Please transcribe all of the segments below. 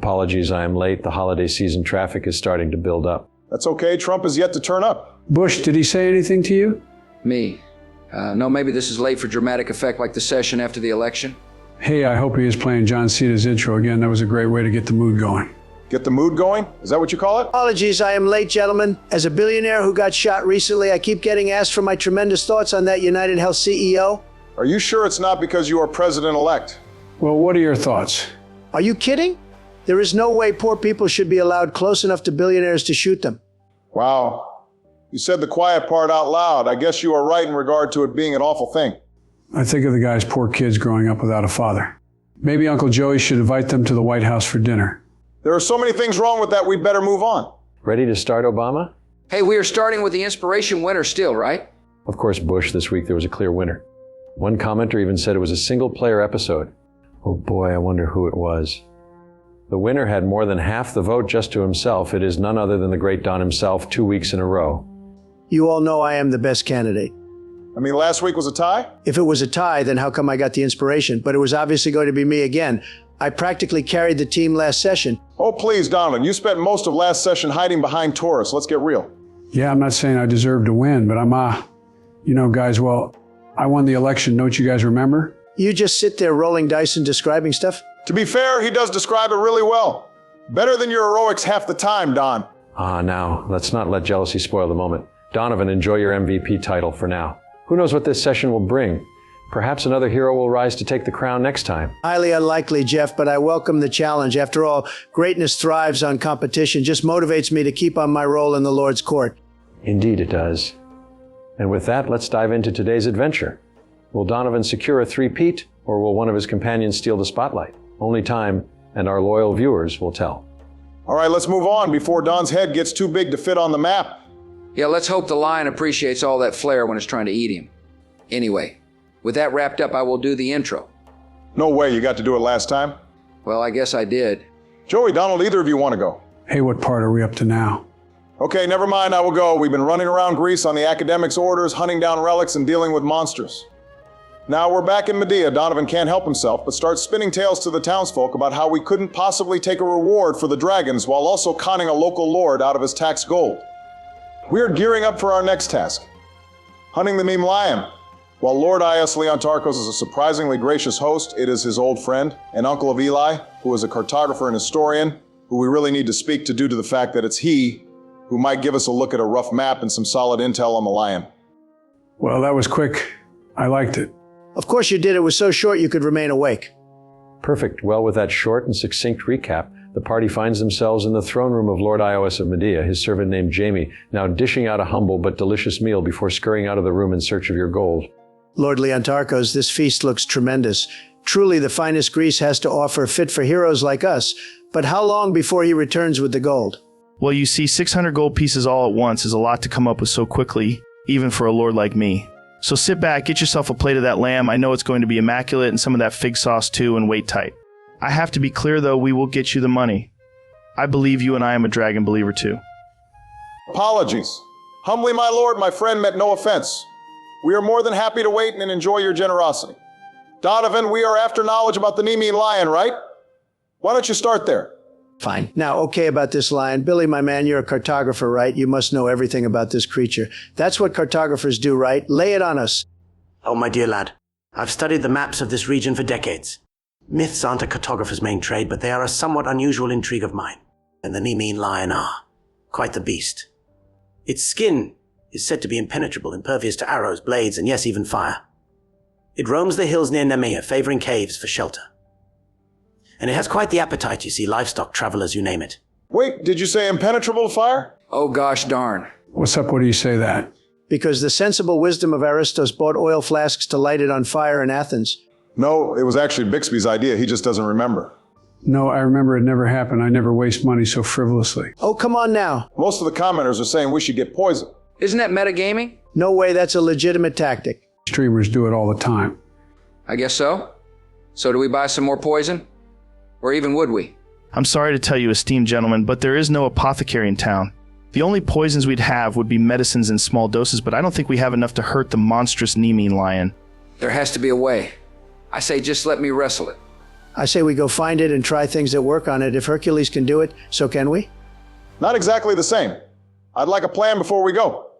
Apologies, I am late. The holiday season traffic is starting to build up. That's okay. Trump is yet to turn up. Bush, did he say anything to you? Me? No, maybe this is late for dramatic effect like the session after the election. Hey, I hope he is playing John Cena's intro again. That was a great way to get the mood going. Get the mood going? Is that what you call it? Apologies, I am late, gentlemen. As a billionaire who got shot recently, I keep getting asked for my tremendous thoughts on that United Health CEO. Are you sure it's not because you are president-elect? Well, what are your thoughts? Are you kidding? There is no way poor people should be allowed close enough to billionaires to shoot them. Wow. You said the quiet part out loud. I guess you are right in regard to it being an awful thing. I think of the guy's poor kids growing up without a father. Maybe Uncle Joey should invite them to the White House for dinner. There are so many things wrong with that, we'd better move on. Ready to start, Obama? Hey, we are starting with the inspiration winner still, right? Of course, Bush, this week there was a clear winner. One commenter even said it was a single-player episode. Oh boy, I wonder who it was. The winner had more than half the vote just to himself. It is none other than the great Don himself, 2 weeks in a row. You all know I am the best candidate. I mean, last week was a tie? If it was a tie, then how come I got the inspiration? But it was obviously going to be me again. I practically carried the team last session. Oh, please, Donovan. You spent most of last session hiding behind Taurus. Let's get real. Yeah, I'm not saying I deserve to win, but you know, guys, well, I won the election. Don't you guys remember? You just sit there rolling dice and describing stuff? To be fair, he does describe it really well. Better than your heroics half the time, Don. Now, let's not let jealousy spoil the moment. Donovan, enjoy your MVP title for now. Who knows what this session will bring? Perhaps another hero will rise to take the crown next time. Highly unlikely, Jeff, but I welcome the challenge. After all, greatness thrives on competition. Just motivates me to keep on my role in the Lord's court. Indeed it does. And with that, let's dive into today's adventure. Will Donovan secure a three-peat, or will one of his companions steal the spotlight? Only time and our loyal viewers will tell. All right, let's move on before Don's head gets too big to fit on the map. Yeah, let's hope the lion appreciates all that flair when it's trying to eat him. Anyway, with that wrapped up, I will do the intro. No way, you got to do it last time. Well, I guess I did. Joey, Donald, either of you want to go? Hey, what part are we up to now? Okay, never mind, I will go. We've been running around Greece on the Akedemik's orders, hunting down relics and dealing with monsters. Now we're back in Medea. Donovan can't help himself, but starts spinning tales to the townsfolk about how we couldn't possibly take a reward for the dragons while also conning a local lord out of his tax gold. We're gearing up for our next task, hunting the Nemean Lion. While Lord Ios Leontarchos is a surprisingly gracious host, it is his old friend and uncle of Eli, who is a cartographer and historian, who we really need to speak to due to the fact that it's he who might give us a look at a rough map and some solid intel on the lion. Well, that was quick. I liked it. Of course you did. It was so short you could remain awake. Perfect. Well, with that short and succinct recap, the party finds themselves in the throne room of Lord Ios of Medea, his servant named Jamie, now dishing out a humble but delicious meal before scurrying out of the room in search of your gold. Lord Leontarchos, this feast looks tremendous. Truly the finest Greece has to offer, fit for heroes like us. But how long before he returns with the gold? Well, you see, 600 gold pieces all at once is a lot to come up with so quickly, even for a lord like me. So sit back, get yourself a plate of that lamb. I know it's going to be immaculate, and some of that fig sauce too, and wait tight. I have to be clear, though, we will get you the money. I believe you, and I am a dragon believer too. Apologies. Humbly, my lord, my friend meant no offense. We are more than happy to wait and enjoy your generosity. Donovan, we are after knowledge about the Nemean Lion, right? Why don't you start there? Fine. Now, okay about this lion. Billy, my man, you're a cartographer, right? You must know everything about this creature. That's what cartographers do, right? Lay it on us. Oh, my dear lad. I've studied the maps of this region for decades. Myths aren't a cartographer's main trade, but they are a somewhat unusual intrigue of mine. And the Nemean Lion are. Quite the beast. Its skin is said to be impenetrable, impervious to arrows, blades, and yes, even fire. It roams the hills near Nemea, favoring caves for shelter. And it has quite the appetite, you see, livestock, travelers, you name it. Wait, did you say impenetrable to fire? Oh gosh darn. What's up? What do you say that? Because the sensible wisdom of Aristos bought oil flasks to light it on fire in Athens. No, it was actually Bixby's idea. He just doesn't remember. No, I remember it never happened. I never waste money so frivolously. Oh, come on now. Most of the commenters are saying we should get poisoned. Isn't that metagaming? No way, that's a legitimate tactic. Streamers do it all the time. I guess so. So do we buy some more poison? Or even would we? I'm sorry to tell you, esteemed gentlemen, but there is no apothecary in town. The only poisons we'd have would be medicines in small doses, but I don't think we have enough to hurt the monstrous Nemean Lion. There has to be a way. I say just let me wrestle it. I say we go find it and try things that work on it. If Hercules can do it, so can we? Not exactly the same. I'd like a plan before we go.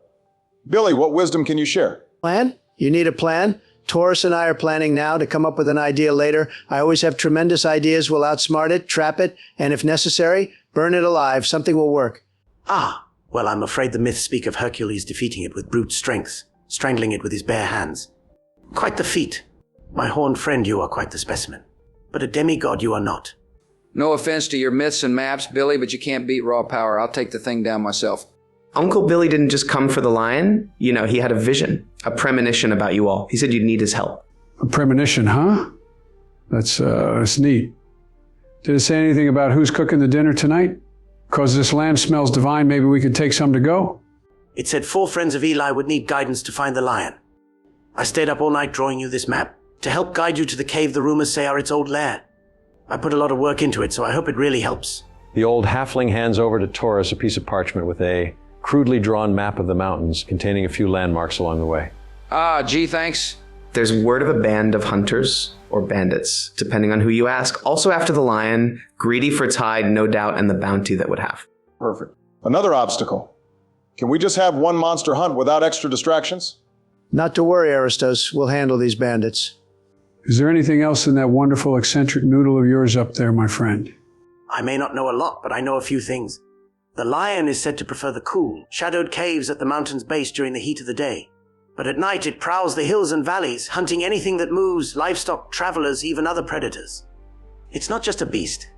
Billy, what wisdom can you share? Plan? You need a plan? Taurus and I are planning now to come up with an idea later. I always have tremendous ideas. We'll outsmart it, trap it, and if necessary, burn it alive. Something will work. Ah, well, I'm afraid the myths speak of Hercules defeating it with brute strength, strangling it with his bare hands. Quite the feat. My horned friend, you are quite the specimen. But a demigod you are not. No offense to your myths and maps, Billy, but you can't beat raw power. I'll take the thing down myself. Uncle Billy didn't just come for the lion. You know, he had a vision, a premonition about you all. He said you'd need his help. A premonition, huh? That's neat. Did it say anything about who's cooking the dinner tonight? Because this lamb smells divine, maybe we could take some to go? It said 4 friends of Eli would need guidance to find the lion. I stayed up all night drawing you this map to help guide you to the cave the rumors say are its old lair. I put a lot of work into it, so I hope it really helps. The old halfling hands over to Taurus a piece of parchment with a crudely drawn map of the mountains containing a few landmarks along the way. Ah, gee, thanks. There's word of a band of hunters or bandits, depending on who you ask. Also after the lion, greedy for its hide, no doubt, and the bounty that would have. Perfect. Another obstacle. Can we just have one monster hunt without extra distractions? Not to worry, Aristos. We'll handle these bandits. Is there anything else in that wonderful eccentric noodle of yours up there, my friend? I may not know a lot, but I know a few things. The lion is said to prefer the cool, shadowed caves at the mountain's base during the heat of the day. But at night it prowls the hills and valleys, hunting anything that moves, livestock, travelers, even other predators. It's not just a beast.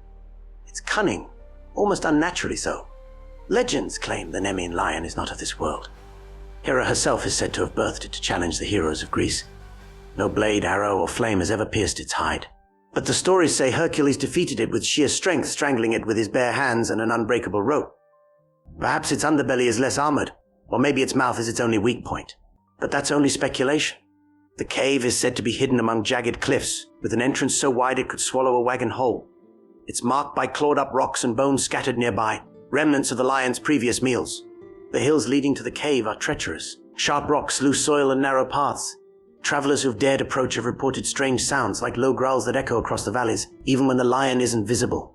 It's cunning, almost unnaturally so. Legends claim the Nemean Lion is not of this world. Hera herself is said to have birthed it to challenge the heroes of Greece. No blade, arrow, or flame has ever pierced its hide. But the stories say Hercules defeated it with sheer strength, strangling it with his bare hands and an unbreakable rope. Perhaps its underbelly is less armored, or maybe its mouth is its only weak point. But that's only speculation. The cave is said to be hidden among jagged cliffs, with an entrance so wide it could swallow a wagon whole. It's marked by clawed-up rocks and bones scattered nearby, remnants of the lion's previous meals. The hills leading to the cave are treacherous. Sharp rocks, loose soil, and narrow paths. Travelers who've dared approach have reported strange sounds, like low growls that echo across the valleys, even when the lion isn't visible.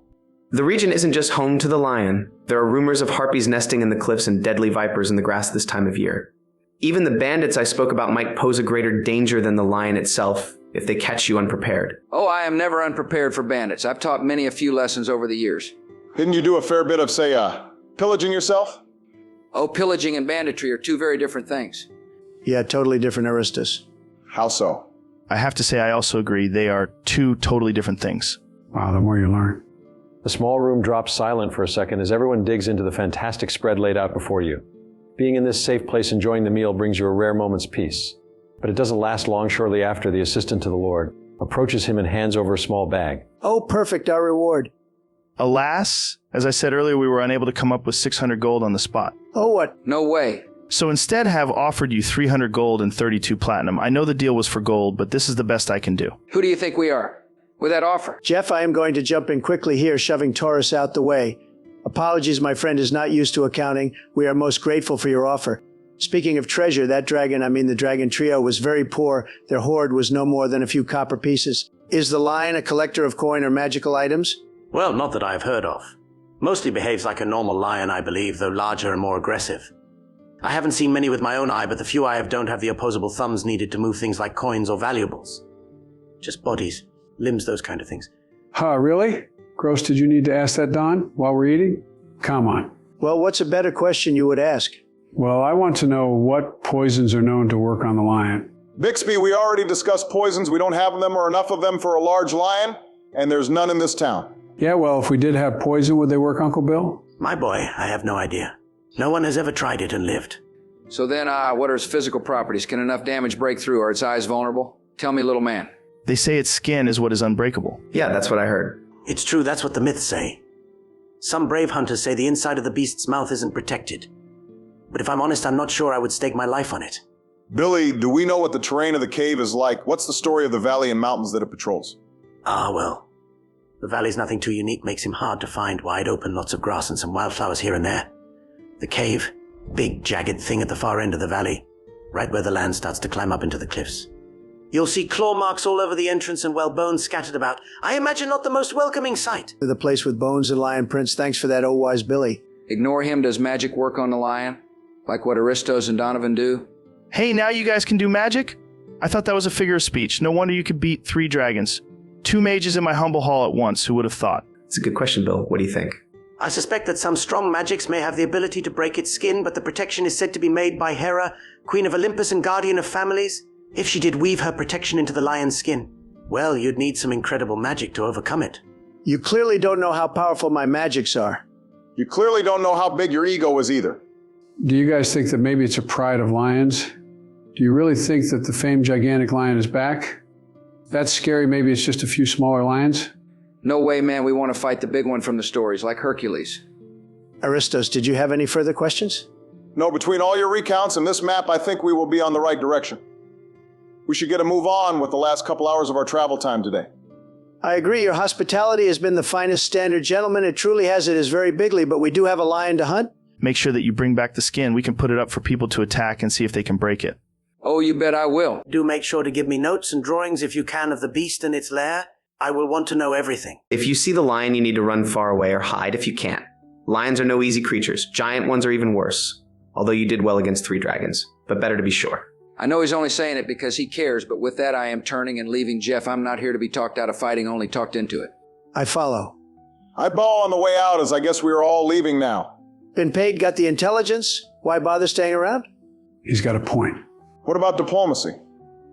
The region isn't just home to the lion. There are rumors of harpies nesting in the cliffs and deadly vipers in the grass this time of year. Even the bandits I spoke about might pose a greater danger than the lion itself if they catch you unprepared. Oh, I am never unprepared for bandits. I've taught many a few lessons over the years. Didn't you do a fair bit of, say, pillaging yourself? Oh, pillaging and banditry are 2 very different things. Yeah, totally different, Aristos. How so? I have to say I also agree they are 2 totally different things. Wow, the more you learn. The small room drops silent for a second as everyone digs into the fantastic spread laid out before you. Being in this safe place enjoying the meal brings you a rare moment's peace. But it doesn't last long. Shortly after, the assistant to the Lord approaches him and hands over a small bag. Oh, perfect, our reward. Alas, as I said earlier, we were unable to come up with 600 gold on the spot. Oh, what? No way. So instead have offered you 300 gold and 32 platinum. I know the deal was for gold, but this is the best I can do. Who do you think we are? With that offer? Jeff, I am going to jump in quickly here, shoving Taurus out the way. Apologies, my friend is not used to accounting. We are most grateful for your offer. Speaking of treasure, that dragon, the dragon trio, was very poor. Their hoard was no more than a few copper pieces. Is the lion a collector of coin or magical items? Well, not that I've heard of. Mostly behaves like a normal lion, I believe, though larger and more aggressive. I haven't seen many with my own eye, but the few I have don't have the opposable thumbs needed to move things like coins or valuables. Just bodies, limbs, those kind of things. Huh, really? Gross, did you need to ask that, Don, while we're eating? Come on. Well, what's a better question you would ask? Well, I want to know what poisons are known to work on the lion. Bixby, we already discussed poisons. We don't have them or enough of them for a large lion, and there's none in this town. Yeah, well, if we did have poison, would they work, Uncle Bill? My boy, I have no idea. No one has ever tried it and lived. So then, what are its physical properties? Can enough damage break through? Are its eyes vulnerable? Tell me, little man. They say its skin is what is unbreakable. Yeah, that's what I heard. It's true, that's what the myths say. Some brave hunters say the inside of the beast's mouth isn't protected. But if I'm honest, I'm not sure I would stake my life on it. Billy, do we know what the terrain of the cave is like? What's the story of the valley and mountains that it patrols? Ah, well. The valley's nothing too unique, makes him hard to find, wide open, lots of grass and some wildflowers here and there. The cave, big jagged thing at the far end of the valley, right where the land starts to climb up into the cliffs. You'll see claw marks all over the entrance and, well, bones scattered about. I imagine not the most welcoming sight. The place with bones and lion prints. Thanks for that, oh wise Billy. Ignore him. Does magic work on the lion? Like what Aristos and Donovan do? Hey, now you guys can do magic? I thought that was a figure of speech. No wonder you could beat 3 dragons. 2 mages in my humble hall at once. Who would have thought? It's a good question, Bill. What do you think? I suspect that some strong magics may have the ability to break its skin, but the protection is said to be made by Hera, Queen of Olympus and guardian of families. If she did weave her protection into the lion's skin, well, you'd need some incredible magic to overcome it. You clearly don't know how powerful my magics are. You clearly don't know how big your ego is either. Do you guys think that maybe it's a pride of lions? Do you really think that the famed gigantic lion is back? That's scary. Maybe it's just a few smaller lions? No way, man. We want to fight the big one from the stories, like Hercules. Aristos, did you have any further questions? No, between all your recounts and this map, I think we will be on the right direction. We should get a move on with the last couple hours of our travel time today. I agree. Your hospitality has been the finest standard. Gentlemen, it truly has it is very bigly, but we do have a lion to hunt. Make sure that you bring back the skin. We can put it up for people to attack and see if they can break it. Oh, you bet I will. Do make sure to give me notes and drawings if you can of the beast and its lair. I will want to know everything. If you see the lion, you need to run far away or hide if you can. Lions are no easy creatures. Giant ones are even worse. Although you did well against 3 dragons. But better to be sure. I know he's only saying it because he cares, but with that I am turning and leaving Jeff. I'm not here to be talked out of fighting, only talked into it. I follow. I bawl on the way out as I guess we are all leaving now. Been paid, got the intelligence? Why bother staying around? He's got a point. What about diplomacy?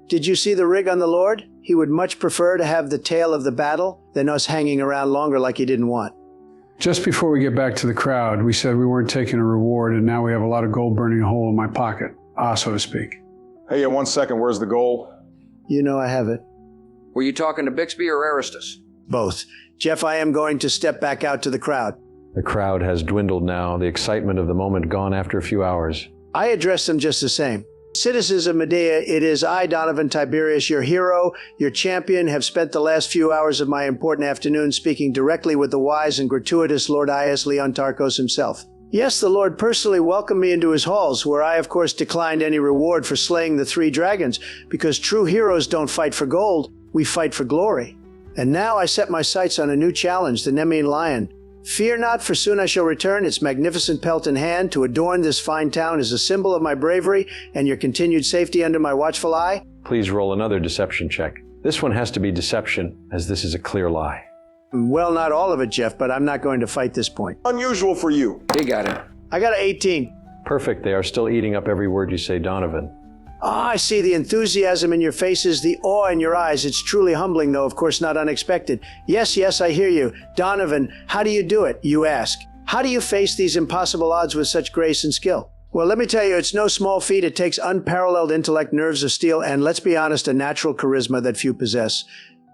Did you see the rig on the Lord? He would much prefer to have the tail of the battle than us hanging around longer like he didn't want. Just before we get back to the crowd, we said we weren't taking a reward, and now we have a lot of gold burning a hole in my pocket, so to speak. Hey, 1 second, where's the gold? You know I have it. Were you talking to Bixby or Aristos? Both. Jeff, I am going to step back out to the crowd. The crowd has dwindled now, the excitement of the moment gone after a few hours. I address them just the same. Citizens of Medea, it is I, Donovan Tiberius, your hero, your champion, have spent the last few hours of my important afternoon speaking directly with the wise and gratuitous Lord Ios Leontarchos himself. Yes, the Lord personally welcomed me into his halls, where I, of course, declined any reward for slaying the 3 dragons, because true heroes don't fight for gold, we fight for glory. And now I set my sights on a new challenge, the Nemean Lion. Fear not, for soon I shall return, its magnificent pelt in hand, to adorn this fine town as a symbol of my bravery and your continued safety under my watchful eye. Please roll another deception check. This one has to be deception, as this is a clear lie. Well, not all of it, Jeff, but I'm not going to fight this point. Unusual for you. He got it. I got an 18. Perfect. They are still eating up every word you say, Donovan. I see the enthusiasm in your faces, the awe in your eyes. It's truly humbling, though, of course, not unexpected. Yes, I hear you. Donovan, how do you do it, you ask? How do you face these impossible odds with such grace and skill? Well, let me tell you, it's no small feat. It takes unparalleled intellect, nerves of steel, and, let's be honest, a natural charisma that few possess.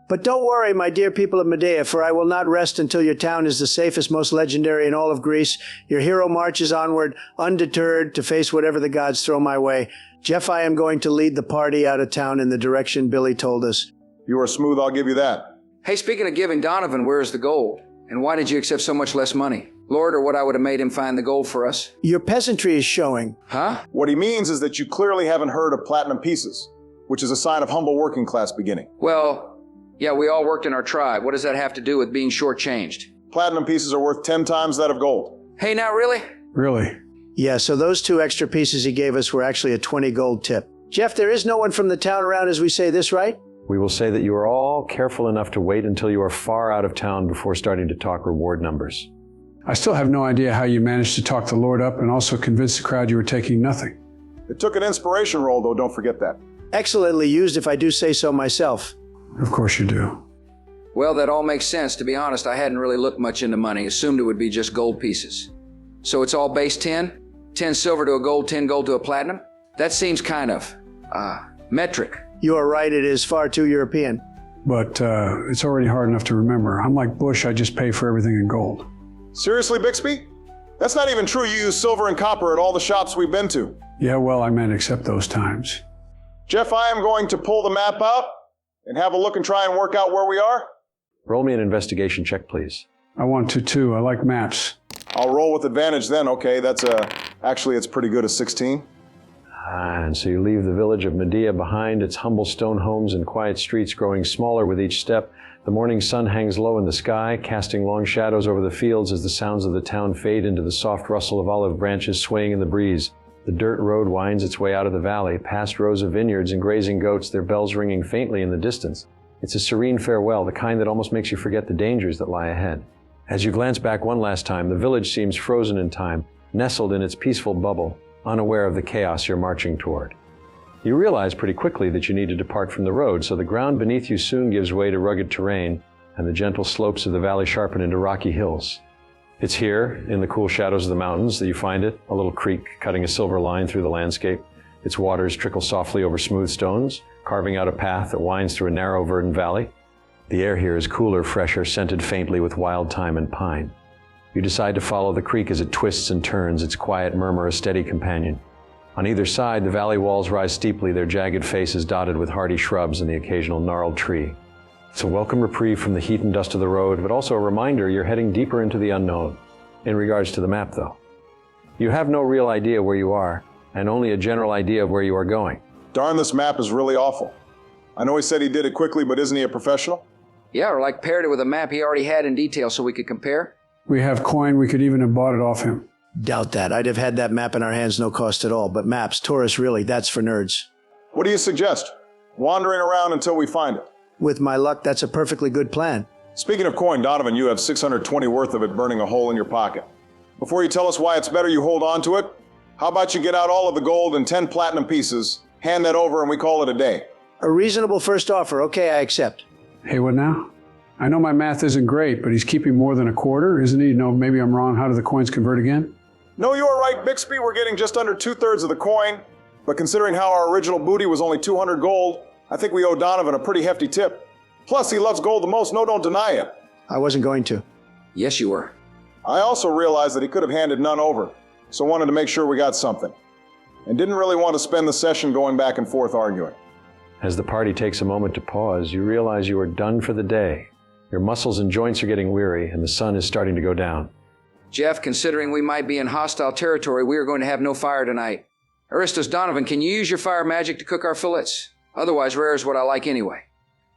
But don't worry, my dear people of Medea, for I will not rest until your town is the safest, most legendary in all of Greece. Your hero marches onward, undeterred, to face whatever the gods throw my way. Jeff, I am going to lead the party out of town in the direction Billy told us. You are smooth, I'll give you that. Hey, speaking of giving, Donovan, where's the gold? And why did you accept so much less money? Lord, or what I would have made him find the gold for us? Your peasantry is showing. Huh? What he means is that you clearly haven't heard of platinum pieces, which is a sign of humble working class beginning. Well, yeah, we all worked in our tribe. What does that have to do with being shortchanged? Platinum pieces are worth 10 times that of gold. Hey, now really? Really? Yeah, so those 2 extra pieces he gave us were actually a 20 gold tip. Jeff, there is no one from the town around as we say this, right? We will say that you are all careful enough to wait until you are far out of town before starting to talk reward numbers. I still have no idea how you managed to talk the Lord up and also convince the crowd you were taking nothing. It took an inspiration roll, though, don't forget that. Excellently used, if I do say so myself. Of course you do. Well, that all makes sense. To be honest, I hadn't really looked much into money. Assumed it would be just gold pieces. So it's all base 10? 10 silver to a gold, 10 gold to a platinum? That seems kind of, metric. You are right, it is far too European. But it's already hard enough to remember. I'm like Bush, I just pay for everything in gold. Seriously, Bixby? That's not even true. You use silver and copper at all the shops we've been to. Yeah, well, I meant except those times. Jeff, I am going to pull the map up and have a look and try and work out where we are. Roll me an investigation check, please. I want to, too. I like maps. I'll roll with advantage then, okay. That's actually, it's pretty good, a 16. And so you leave the village of Medea behind, its humble stone homes and quiet streets growing smaller with each step. The morning sun hangs low in the sky, casting long shadows over the fields as the sounds of the town fade into the soft rustle of olive branches swaying in the breeze. The dirt road winds its way out of the valley, past rows of vineyards and grazing goats, their bells ringing faintly in the distance. It's a serene farewell, the kind that almost makes you forget the dangers that lie ahead. As you glance back one last time, the village seems frozen in time, nestled in its peaceful bubble, unaware of the chaos you're marching toward. You realize pretty quickly that you need to depart from the road, so the ground beneath you soon gives way to rugged terrain, and the gentle slopes of the valley sharpen into rocky hills. It's here, in the cool shadows of the mountains, that you find it, a little creek cutting a silver line through the landscape. Its waters trickle softly over smooth stones, carving out a path that winds through a narrow, verdant valley. The air here is cooler, fresher, scented faintly with wild thyme and pine. You decide to follow the creek as it twists and turns, its quiet murmur a steady companion. On either side, the valley walls rise steeply, their jagged faces dotted with hardy shrubs and the occasional gnarled tree. It's a welcome reprieve from the heat and dust of the road, but also a reminder you're heading deeper into the unknown. In regards to the map, though, you have no real idea where you are, and only a general idea of where you are going. Darn, this map is really awful. I know he said he did it quickly, but isn't he a professional? Yeah, or like paired it with a map he already had in detail so we could compare. We have coin, we could even have bought it off him. Doubt that. I'd have had that map in our hands, no cost at all. But maps, Taurus, really, that's for nerds. What do you suggest? Wandering around until we find it. With my luck, that's a perfectly good plan. Speaking of coin, Donovan, you have 620 worth of it burning a hole in your pocket. Before you tell us why it's better you hold on to it, how about you get out all of the gold and 10 platinum pieces, hand that over, and we call it a day? A reasonable first offer. Okay, I accept. Hey, what now? I know my math isn't great, but he's keeping more than a quarter, isn't he? No, maybe I'm wrong. How do the coins convert again? No, you are right, Bixby. We're getting just under 2/3 of the coin. But considering how our original booty was only 200 gold, I think we owe Donovan a pretty hefty tip. Plus, he loves gold the most. No, don't deny it. I wasn't going to. Yes, you were. I also realized that he could have handed none over, so wanted to make sure we got something. And didn't really want to spend the session going back and forth arguing. As the party takes a moment to pause, you realize you are done for the day. Your muscles and joints are getting weary, and the sun is starting to go down. Jeff, considering we might be in hostile territory, we are going to have no fire tonight. Aristos, Donovan, can you use your fire magic to cook our fillets? Otherwise, rare is what I like anyway.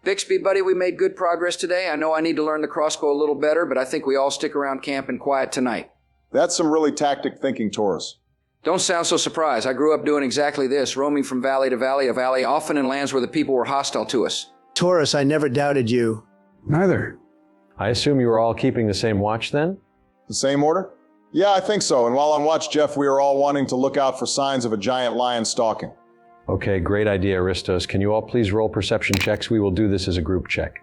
Bixby, buddy, we made good progress today. I know I need to learn the crossbow a little better, but I think we all stick around camp and quiet tonight. That's some really tactic thinking, Taurus. Don't sound so surprised. I grew up doing exactly this, roaming from valley to valley, often in lands where the people were hostile to us. Taurus, I never doubted you. Neither. I assume you were all keeping the same watch then? The same order? Yeah, I think so. And while on watch, Jeff, we are all wanting to look out for signs of a giant lion stalking. Okay, great idea, Aristos. Can you all please roll perception checks? We will do this as a group check.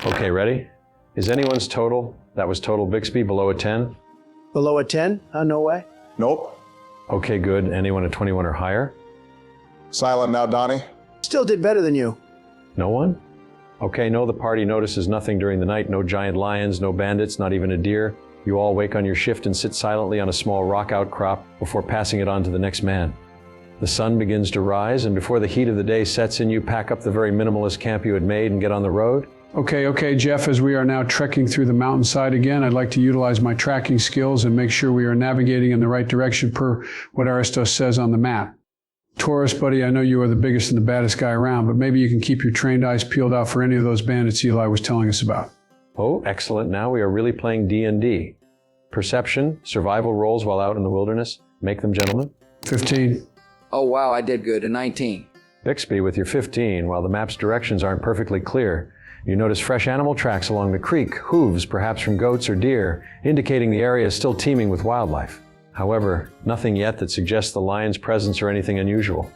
Okay, ready? Is anyone's total, that was total Bixby, below a 10? Below a 10? No way. Nope. Okay, good. Anyone a 21 or higher? Silent now, Donnie. Still did better than you. No one? Okay, no, the party notices nothing during the night. No giant lions, no bandits, not even a deer. You all wake on your shift and sit silently on a small rock outcrop before passing it on to the next man. The sun begins to rise, and before the heat of the day sets in, you pack up the very minimalist camp you had made and get on the road. Okay, Jeff, as we are now trekking through the mountainside again, I'd like to utilize my tracking skills and make sure we are navigating in the right direction per what Aristos says on the map. Taurus, buddy, I know you are the biggest and the baddest guy around, but maybe you can keep your trained eyes peeled out for any of those bandits Eli was telling us about. Oh, excellent. Now we are really playing D&D. Perception, survival rolls while out in the wilderness. Make them, gentlemen. 15. Oh, wow, I did good. A 19. Bixby, with your 15, while the map's directions aren't perfectly clear, you notice fresh animal tracks along the creek, hooves perhaps from goats or deer, indicating the area is still teeming with wildlife. However, nothing yet that suggests the lion's presence or anything unusual.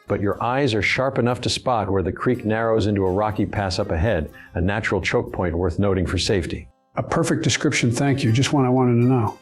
But your eyes are sharp enough to spot where the creek narrows into a rocky pass up ahead, a natural choke point worth noting for safety. A perfect description, thank you. Just one I wanted to know.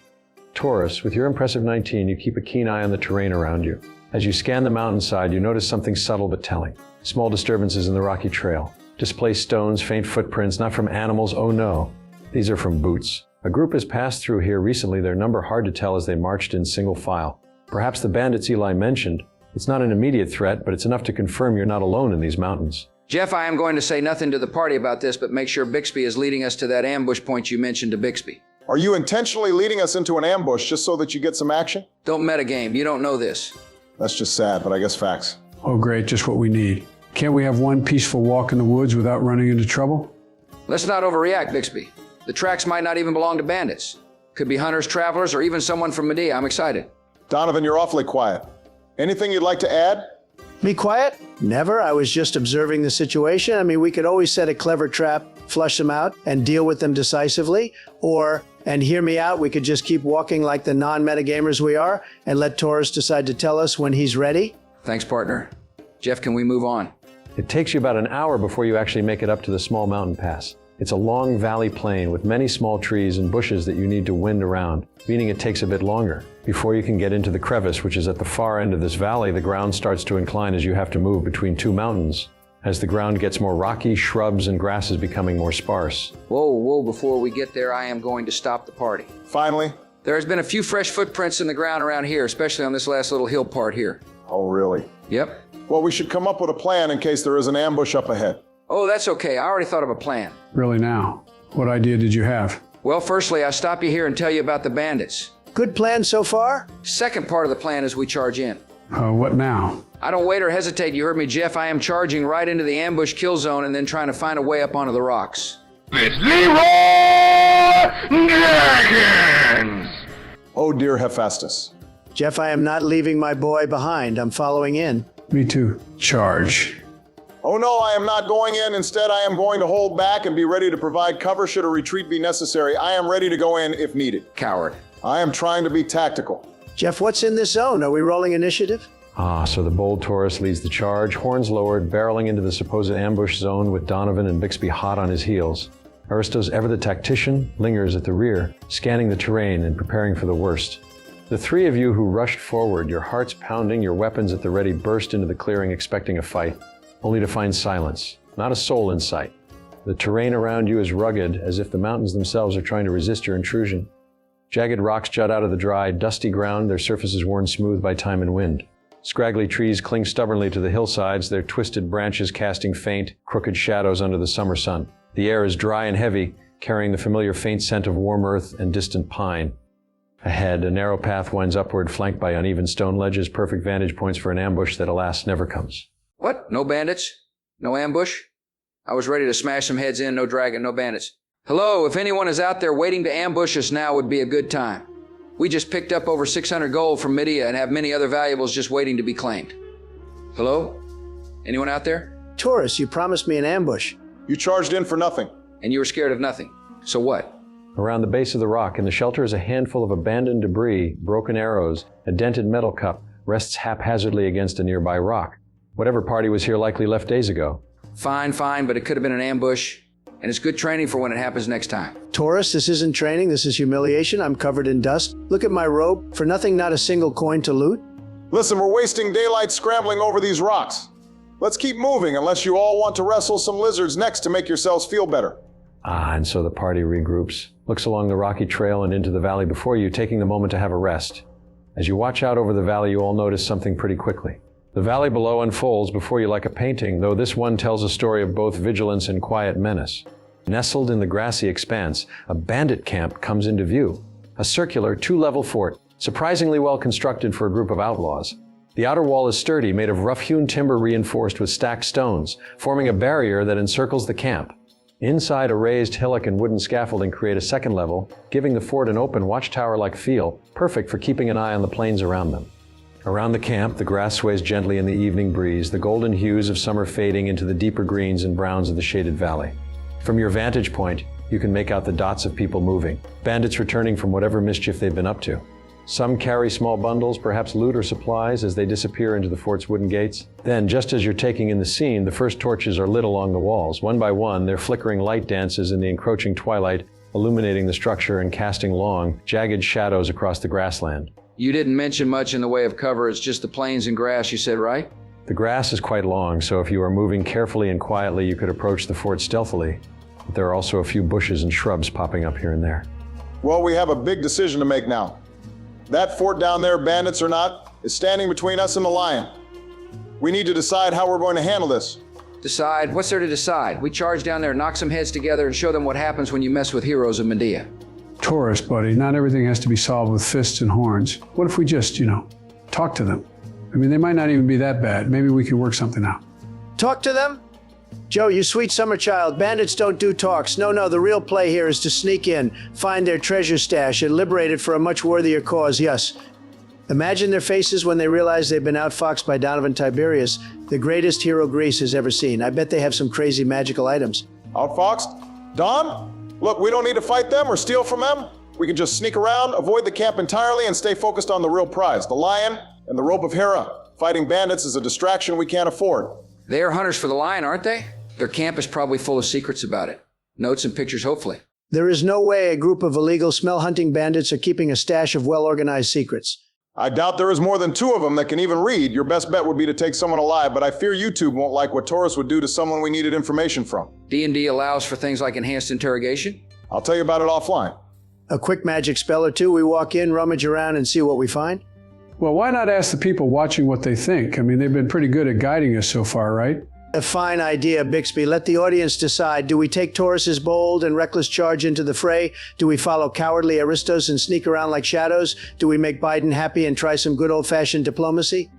Taurus, with your impressive 19, you keep a keen eye on the terrain around you. As you scan the mountainside, you notice something subtle but telling. Small disturbances in the rocky trail. Displaced stones, faint footprints, not from animals, oh no. These are from boots. A group has passed through here recently, their number hard to tell as they marched in single file. Perhaps the bandits Eli mentioned. It's not an immediate threat, but it's enough to confirm you're not alone in these mountains. Jeff, I am going to say nothing to the party about this, but make sure Bixby is leading us to that ambush point you mentioned to Bixby. Are you intentionally leading us into an ambush just so that you get some action? Don't metagame. You don't know this. That's just sad, but I guess facts. Oh, great, just what we need. Can't we have one peaceful walk in the woods without running into trouble? Let's not overreact, Bixby. The tracks might not even belong to bandits. Could be hunters, travelers, or even someone from Medea. I'm excited. Donovan, you're awfully quiet. Anything you'd like to add? Me quiet? Never. I was just observing the situation. I mean, we could always set a clever trap, flush them out, and deal with them decisively. Or, and hear me out, we could just keep walking like the non-metagamers we are and let Taurus decide to tell us when he's ready. Thanks, partner. Jeff, can we move on? It takes you about an hour before you actually make it up to the small mountain pass. It's a long valley plain with many small trees and bushes that you need to wind around, meaning it takes a bit longer. Before you can get into the crevice, which is at the far end of this valley, the ground starts to incline as you have to move between two mountains. As the ground gets more rocky, shrubs and grass is becoming more sparse. Whoa, before we get there, I am going to stop the party. Finally? There has been a few fresh footprints in the ground around here, especially on this last little hill part here. Oh, really? Yep. Well, we should come up with a plan in case there is an ambush up ahead. Oh, that's okay. I already thought of a plan. Really now? What idea did you have? Well, firstly, I stop you here and tell you about the bandits. Good plan so far? Second part of the plan is we charge in. What now? I don't wait or hesitate. You heard me, Jeff. I am charging right into the ambush kill zone and then trying to find a way up onto the rocks. It's Leroy Dragons! Oh, dear Hephaestus. Jeff, I am not leaving my boy behind. I'm following in. Me too. Charge. Oh no, I am not going in. Instead, I am going to hold back and be ready to provide cover should a retreat be necessary. I am ready to go in if needed. Coward. I am trying to be tactical. Jeff, what's in this zone? Are we rolling initiative? So the bold Taurus leads the charge, horns lowered, barreling into the supposed ambush zone with Donovan and Bixby hot on his heels. Aristos, ever the tactician, lingers at the rear, scanning the terrain and preparing for the worst. The three of you who rushed forward, your hearts pounding, your weapons at the ready, burst into the clearing expecting a fight, only to find silence, not a soul in sight. The terrain around you is rugged, as if the mountains themselves are trying to resist your intrusion. Jagged rocks jut out of the dry, dusty ground, their surfaces worn smooth by time and wind. Scraggly trees cling stubbornly to the hillsides, their twisted branches casting faint, crooked shadows under the summer sun. The air is dry and heavy, carrying the familiar faint scent of warm earth and distant pine. Ahead, a narrow path winds upward, flanked by uneven stone ledges, perfect vantage points for an ambush that, alas, never comes. What? No bandits? No ambush? I was ready to smash some heads in, no dragon, no bandits. Hello, if anyone is out there waiting to ambush us now would be a good time. We just picked up over 600 gold from Medea and have many other valuables just waiting to be claimed. Hello? Anyone out there? Taurus, you promised me an ambush. You charged in for nothing. And you were scared of nothing. So what? Around the base of the rock, in the shelter, is a handful of abandoned debris, broken arrows, a dented metal cup, rests haphazardly against a nearby rock. Whatever party was here likely left days ago. Fine, but it could have been an ambush. And it's good training for when it happens next time. Taurus, this isn't training, this is humiliation. I'm covered in dust. Look at my robe. For nothing, not a single coin to loot. Listen, we're wasting daylight scrambling over these rocks. Let's keep moving unless you all want to wrestle some lizards next to make yourselves feel better. And so the party regroups, looks along the rocky trail and into the valley before you, taking the moment to have a rest. As you watch out over the valley, you all notice something pretty quickly. The valley below unfolds before you like a painting, though this one tells a story of both vigilance and quiet menace. Nestled in the grassy expanse, a bandit camp comes into view. A circular, two-level fort, surprisingly well constructed for a group of outlaws. The outer wall is sturdy, made of rough-hewn timber reinforced with stacked stones, forming a barrier that encircles the camp. Inside, a raised hillock and wooden scaffolding create a second level, giving the fort an open watchtower-like feel, perfect for keeping an eye on the plains around them. Around the camp, the grass sways gently in the evening breeze, the golden hues of summer fading into the deeper greens and browns of the shaded valley. From your vantage point, you can make out the dots of people moving, bandits returning from whatever mischief they've been up to. Some carry small bundles, perhaps loot or supplies, as they disappear into the fort's wooden gates. Then, just as you're taking in the scene, the first torches are lit along the walls. One by one, their flickering light dances in the encroaching twilight, illuminating the structure and casting long, jagged shadows across the grassland. You didn't mention much in the way of cover, it's just the plains and grass, you said, right? The grass is quite long, so if you are moving carefully and quietly, you could approach the fort stealthily. But there are also a few bushes and shrubs popping up here and there. Well, we have a big decision to make now. That fort down there, bandits or not, is standing between us and the lion. We need to decide how we're going to handle this. Decide? What's there to decide? We charge down there, knock some heads together, and show them what happens when you mess with heroes of Medea. Taurus, buddy, not everything has to be solved with fists and horns. What if we just, talk to them? I mean, they might not even be that bad. Maybe we can work something out. Talk to them? Joe, you sweet summer child, bandits don't do talks. No, the real play here is to sneak in, find their treasure stash, and liberate it for a much worthier cause, yes. Imagine their faces when they realize they've been outfoxed by Donovan Tiberius, the greatest hero Greece has ever seen. I bet they have some crazy magical items. Outfoxed? Don? Look, we don't need to fight them or steal from them. We can just sneak around, avoid the camp entirely, and stay focused on the real prize, the lion and the rope of Hera. Fighting bandits is a distraction we can't afford. They are hunters for the lion, aren't they? Their camp is probably full of secrets about it. Notes and pictures, hopefully. There is no way a group of illegal smell-hunting bandits are keeping a stash of well-organized secrets. I doubt there is more than 2 of them that can even read. Your best bet would be to take someone alive, but I fear YouTube won't like what Taurus would do to someone we needed information from. D&D allows for things like enhanced interrogation? I'll tell you about it offline. A quick magic spell or two, we walk in, rummage around, and see what we find? Well, why not ask the people watching what they think? I mean, they've been pretty good at guiding us so far, right? A fine idea, Bixby. Let the audience decide. Do we take Taurus's bold and reckless charge into the fray? Do we follow cowardly Aristos and sneak around like shadows? Do we make Biden happy and try some good old-fashioned diplomacy?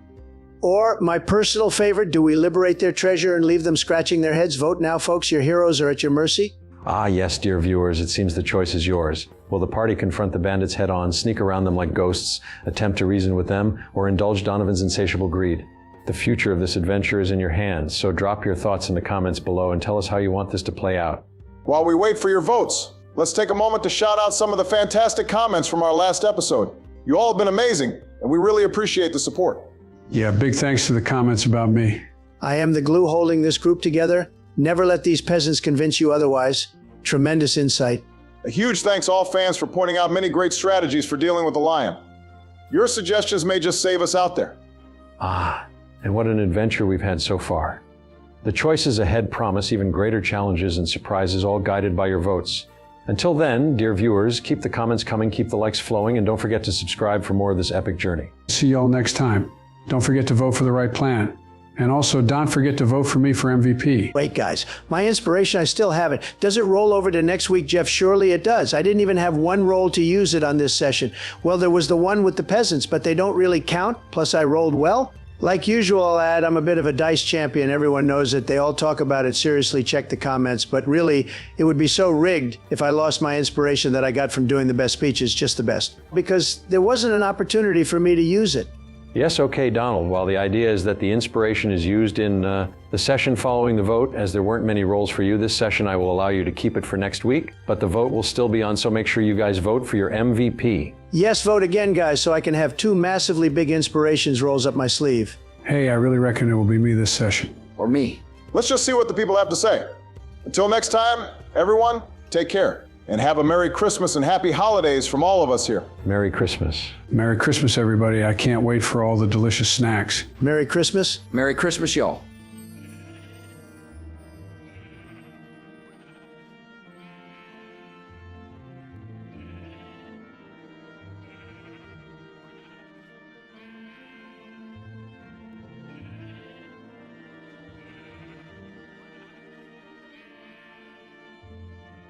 Or, my personal favorite, do we liberate their treasure and leave them scratching their heads? Vote now, folks. Your heroes are at your mercy. Ah, yes, dear viewers, it seems the choice is yours. Will the party confront the bandits head-on, sneak around them like ghosts, attempt to reason with them, or indulge Donovan's insatiable greed? The future of this adventure is in your hands, so drop your thoughts in the comments below and tell us how you want this to play out. While we wait for your votes, let's take a moment to shout out some of the fantastic comments from our last episode. You all have been amazing, and we really appreciate the support. Yeah, big thanks to the comments about me. I am the glue holding this group together. Never let these peasants convince you otherwise. Tremendous insight. A huge thanks to all fans for pointing out many great strategies for dealing with the lion. Your suggestions may just save us out there. Ah, and what an adventure we've had so far. The choices ahead promise even greater challenges and surprises, all guided by your votes. Until then, dear viewers, keep the comments coming, keep the likes flowing, and don't forget to subscribe for more of this epic journey. See y'all next time. Don't forget to vote for the right plan. And also, don't forget to vote for me for MVP. Wait, guys. My inspiration, I still have it. Does it roll over to next week, Jeff? Surely it does. I didn't even have one roll to use it on this session. Well, there was the one with the peasants, but they don't really count. Plus, I rolled well. Like usual, I'll add, I'm a bit of a dice champion. Everyone knows it. They all talk about it. Seriously, check the comments. But really, it would be so rigged if I lost my inspiration that I got from doing the best speeches, just the best. Because there wasn't an opportunity for me to use it. Yes, okay, Donald. While the idea is that the inspiration is used in the session following the vote, as there weren't many rolls for you, this session I will allow you to keep it for next week, but the vote will still be on, so make sure you guys vote for your MVP. Yes, vote again, guys, so I can have 2 massively big inspirations rolls up my sleeve. Hey, I really reckon it will be me this session. Or me. Let's just see what the people have to say. Until next time, everyone, take care. And have a Merry Christmas and Happy Holidays from all of us here. Merry Christmas. Merry Christmas, everybody. I can't wait for all the delicious snacks. Merry Christmas. Merry Christmas, y'all.